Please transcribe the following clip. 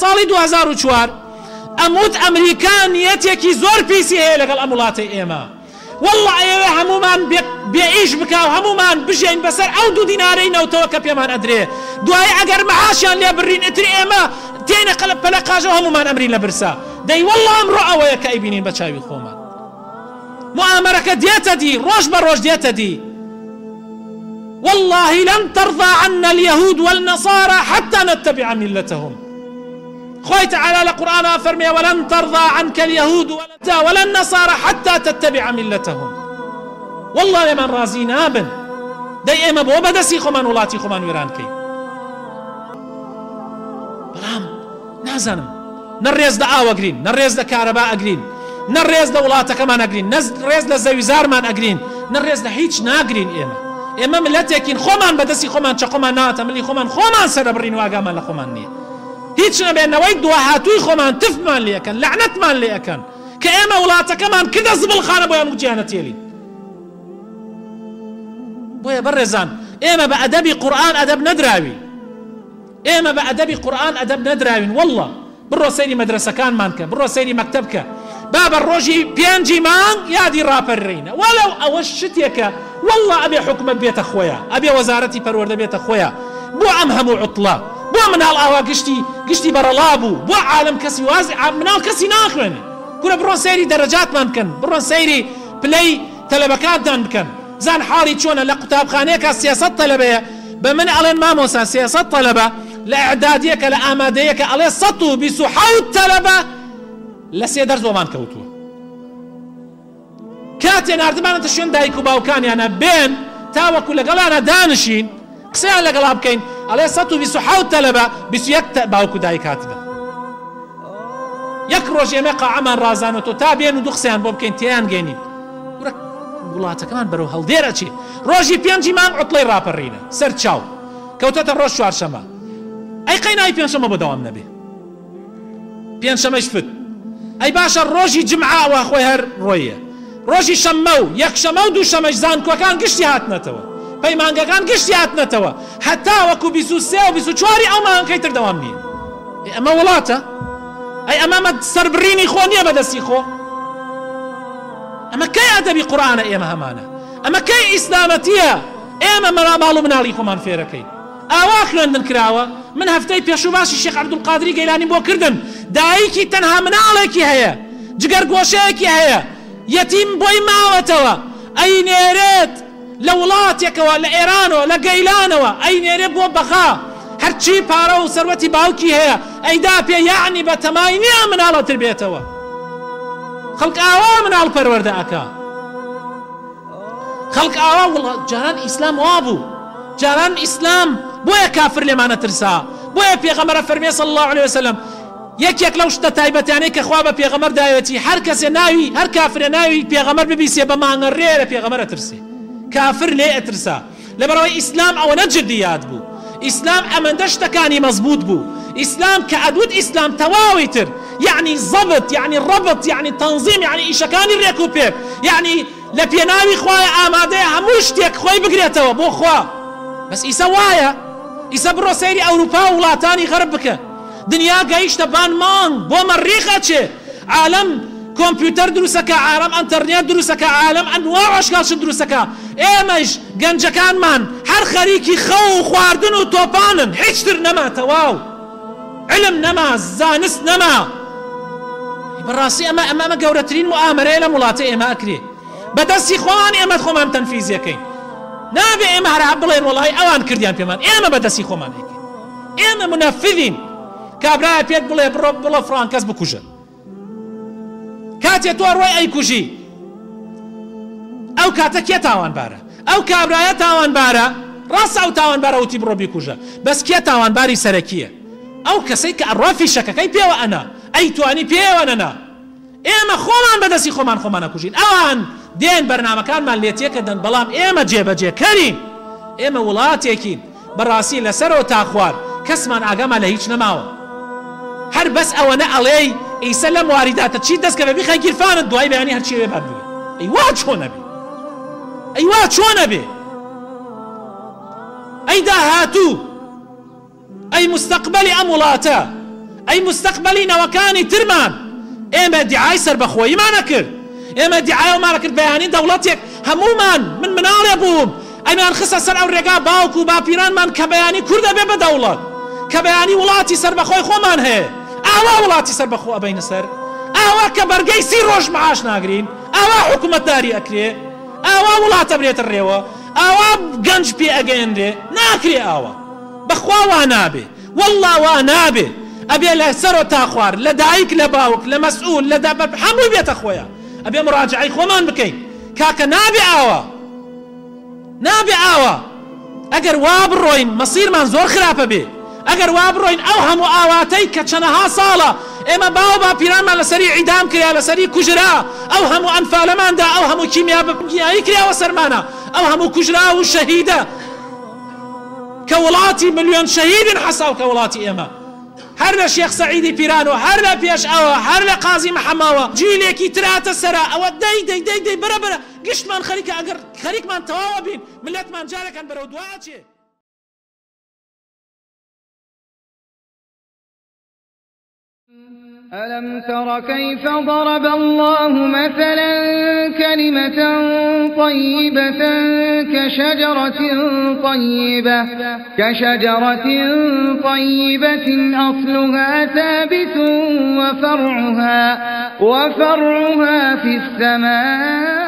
ساڵی 2004 ئەموت ئەمریکا نیەتێکی زۆر پیسی هەیە لەگەڵ ئەم وڵاتەی ئێمە. والله ئێوە هەمومان بێئیش بکە و هەمومان بژێن بەسەر ئەو 2 دینارەی نەوتەوە کە پێمان ئەدرێ. دوای ئەگەر مەعاشیان لێ بڕین ئیتر ئێمە تێنە پەلە قاژەوە هەمومان ئەمرین لە برسا. دەی والله ئەمڕۆ ئەوەیە کە ئەیبینین بە چاوی خۆمان. مؤامرەکە دێتە دی، ڕۆژ بە ڕۆژ دێتە دی. والله لن ترضى عنا اليهود والنصارى حتى نتبع ملتهم. خوي تعالى القرآن فرمي ولن ترضى عنك اليهود ولا النصارى حتى تتبع ملتهم. والله لمن رازي نابن دي ايما بو بدسي خمان ولاتي خمان ويران كي بلام نازنم نريز دا آو اقرين، نريز دا كهرباء اقرين، نريز دا ولاتا كمان اقرين، نريز دا زويزار من اقرين، نريز دا هيج ناقرين ايما ملتكين خمان بدسي خمان چا خمان ناتا ملي خمان سربرين واقامان لخمان نيه هیچ نەبێنەوەی دواهاتووی خۆمان تفمان لێەکەن لەعنەتمان لێەکەن کە ئێمە وڵاتەکەمان کردە زبڵخانە بۆ هەموو گیانە تێلین. بۆیە بەڕێزان ئێمە بە ئەدەبی قورئان ئەدەب نەدراوی، ئێمە بە ئەدەبی قورئان ئەدەب نەدراوین. والله بڕۆ سەیری مەدرسەکانمان کە، بڕۆ سەیری مەکتەب کە، با بە ڕۆژی 5 مانگ یادی ڕاپەرڕینە. وەلەو ئەوە شتێکە والله ئەبێ حکومەت بێتە خۆیە، ئەبێ وەزارەتی پەروەردە بێتە خۆیە. بۆ ئەم هەموو عوتڵە بۆ مناڵ ئاوا گشتی بەرەڵا بوو، بۆ عالم کەسی وازی مناڵ کەسی ناخوێنێ. کورە بڕۆن سەیری دەرەجاتمان بکەن، بڕۆن سەیری پلەی تەلەبەکانتان بکەن، زان حاڵی چۆنە لە قوتابخانەیەکە 300 تەلەبەیە بە من ئەڵێن مامۆستا 300 تەلەبە لە ئەعدادیەکە لە ئامادەیەکە ئەڵێ 127 تەلەبە لە 3 دەرس بۆمان کەوتووە. کاتێ ناردمانەتە شوێن دایک و باوکانیانە بێن تاوەکو لەگەڵانە دانشین قسەیان لەگەڵا بکەین ئەڵێ 127 تەلەبە 21 باوکو دایک هاتبە. یەک ڕۆژ ئێمە قاعەمان ڕازانەوە تا بێن و دوو قسەیان بۆ بکەین تێیان گەێنین. وڵاتەکەمان بەرەو هەڵدێرە چی؟ ڕۆژی 5 مانگ عوتڵەی ڕاپەڕینە سەر چاو کەوتەتە ڕۆژ چوارشەمە. ئەی قەیناوی پێنجشەمە بۆ دەوام نەبێ، پێنجشەمەش فت. ئەی باشە ڕۆژی جمعەوە خۆی هەر ڕۆیە، ڕۆژی شەممە و یەکشەمە و دووشەمەش زانکۆکان گشتی هاتنەتەوە، پەیمانگەکان گشتی هاتنەتەوە، هەتا وەکو 23 و 24 ئەو مانگەکەی تر دەوام نییە. ئەمە وڵاتە؟ ئەی ئەمە سەربڕینی خۆ نییە بەدەستی خۆ؟ ئەمە کەی ئەدەبی قورئانە ئێمە هەمانە؟ ئەمە کەی ئیسلامەتیە ئێمە ماڵ و مناڵی خۆمان فێرەکەین؟ ئاوا خوێندن کراوە. من هەفتەی پێشوباشی شێخ عەبدولقادری گەیلانی بۆ کردم، دایکی تەنها مناڵێکی هەیە، جگەرگۆشەیەکی هەیە، یەتیم بۆی ماوەتەوە، ئەی نێرێت لە وڵاتێکەوە لە ئێرانەوە لە گەیلانەوە، ئەی نێرێت بۆ بەخا هەرچی پارە و سەروەتی باوکی هەیە ئەیدا پێ یعنی بە تەمای نییە مناڵەتر بێتەوە. خەڵک ئاوا مناڵ پەروەردە ئەکا، خەڵک ئاوا جاران ئیسلام وا بوو، جاران ئیسلام بۆیە کافر لێمانە ترسا، بۆیە پێغەمبەر فەرمێ صلی الله عليه وسلم یەکێک لەو شتە تایبەتیانەی کە خوا بە پێغەمبەر داوێتی هەر کەسێ ناوی هەر کافرێ ناوی پێغەمبەر ببیسێ بە مانگەڕێ لە پێغەمبەر ئەترسێ، کافر لێ ئەترسا. لەبەرەوەی ئیسلام ئەوەنە جدیات بوو، ئیسلام ئەمەندە شتەکانی مەزبوط بوو. ئیسلام کە ئەدوت ئیسلام تەواوی تر یعنی ضبط یعنی ڕەبط یعنی تەنظیم یعنی ئیشەکانی ڕێک و پێک یعنی لە پێناوی خوایە ئامادەیە هەموو شتێک خۆی بگرێتەوە بۆ خوا. بەس ئیسە وایە، ئیسە بڕۆ سەیری ئەوروپا و وڵاتانی غەرب بکە، دنیا گەیشتە بان مانگ بۆ مەریخە چێ، عالم کۆمپیوتەر دروستەکە، عالم ئەنتەرنێت دروستەکە، عالم ئەنواع ئەشکال دروستەکە. ئێمەش گەنجەکانمان هەر خەریکی خەو و خواردن و تۆپانن، هیچتر نەما، تەواو علم نەما، زانست نەما. بەڕاستی ئەمە گەورەترین موامەرەیە لە وڵاتە ئێمە ئەکرێ، بەدەستی خۆمان ئێمە خۆمان تەنفیزیەکەین. نابێ ئێمە هەر بڵێن وەڵی ئەوان کردیان پێمان، ئێمە بەدەستی خۆمان ئەیکەین، ئێمە منەفذین. کابرایە پێت بڵێ بڵە فڵان کەس بکوژە، کاتێ تۆ ڕۆی ئەیکوژی ئەو کاتە کێ تاوانبارە؟ ئەو کابرایە تاوانبارە، ڕاستە ئەو تاوانبارە وتی بڕۆ بیکوژە، بەس کێ تاوانباری سەرەکیە؟ ئەو کەسەی کە ئەڕوا فیشەکەکەی پێوە ئەنا، ئەیتوانی پێوە نەنا. ئێمە خۆمان بەدەستی خۆمان ئەکوژین. ئەوان دێن بەرنامەکانمان لێ تێکەدەن، بەڵام ئێمە جێبەجێکەرین، ئێمە وڵاتێکین بەڕاستی لەسەرەوە تا خوار کەسمان ئاگامان لە هیچ نەماوە. هەر بەس ئەوەنە ئەڵێی ئیسە لە مواریداتە چی دەستکە بە بیخە گیرفانت دوای بەیانی هەرچی وێ بات بوێ. ئەیوا چۆنە بێ، ئەیوا چۆنە بێ، ئەی داهاتوو، ئەی مستەقبەلی ئەم وڵاتە، ئەی مستەقبەلی نەوەکانی ترمان ئێمە دیعای سەربەخۆییمان نەکرد ئێمە دیعایەوەمان نەکرد بەیانی دەوڵەتێک هەمومان من مناڵێ بووم ئەیمان خستە سەر ئەو ڕێگا باوک و باپیرانمان کە بەیانی کورد دەبێ بە دەوڵەت کە بەیانی وڵاتی سەربەخۆی خۆمان هەیە ئاوا وڵاتی سەربەخۆ ئەبەینە سەر ئاوا کە بەرگەی 30 ڕۆژ معاش ناگرین ئاوا حکومەتداری ئەکرێ ئاوا وڵاتە برێتە ڕێوە ئاوا گەنج پێ ئەگەێنرێ ناکرێ ئاوا بەخوا وا نابێ وەڵڵا وا نابێ ئەبێ لە سەرۆ تا خوار لە دایک لە باوک لە مەسئول لە هەمووی بێتە خۆیە ئەبێ مراجعەی خۆمان بکەین کاکە نابێ ئاوا نابێ ئاوا ئەگەر وا بڕۆین مەسیرمان زۆر خراپە بێ ئەگەر وا بڕۆین ئەو هەموو ئاواتەی کە چەنەها ساڵە ئێمە باو باپیرانمان لەسەری عیدام کرا لەسەری کوژرا ئەو هەموو ئەنفالەماندا ئەو هەموو کیمیایی کراوە سەرمانە ئەو هەموو کوژرا و شەهیدە کە وڵاتی ملیۆن شەهیدن حەساو کە وڵاتی ئێمە هەر لە شێخ سەعیدی پیران و هەر لە پێش ئەوە هەر لە قازی محەماوە جیلێکی تراتە سەرا ئەوە دەی بەرە گشتمان خەریکە ئەگەر خەریکمان تەواوە بین ملەتمان جارێکان بەرەو دوواچێ ألم تر كيف ضرب الله مثلا كلمة طيبة كشجرة طيبة أصلها ثابت وفرعها في السماء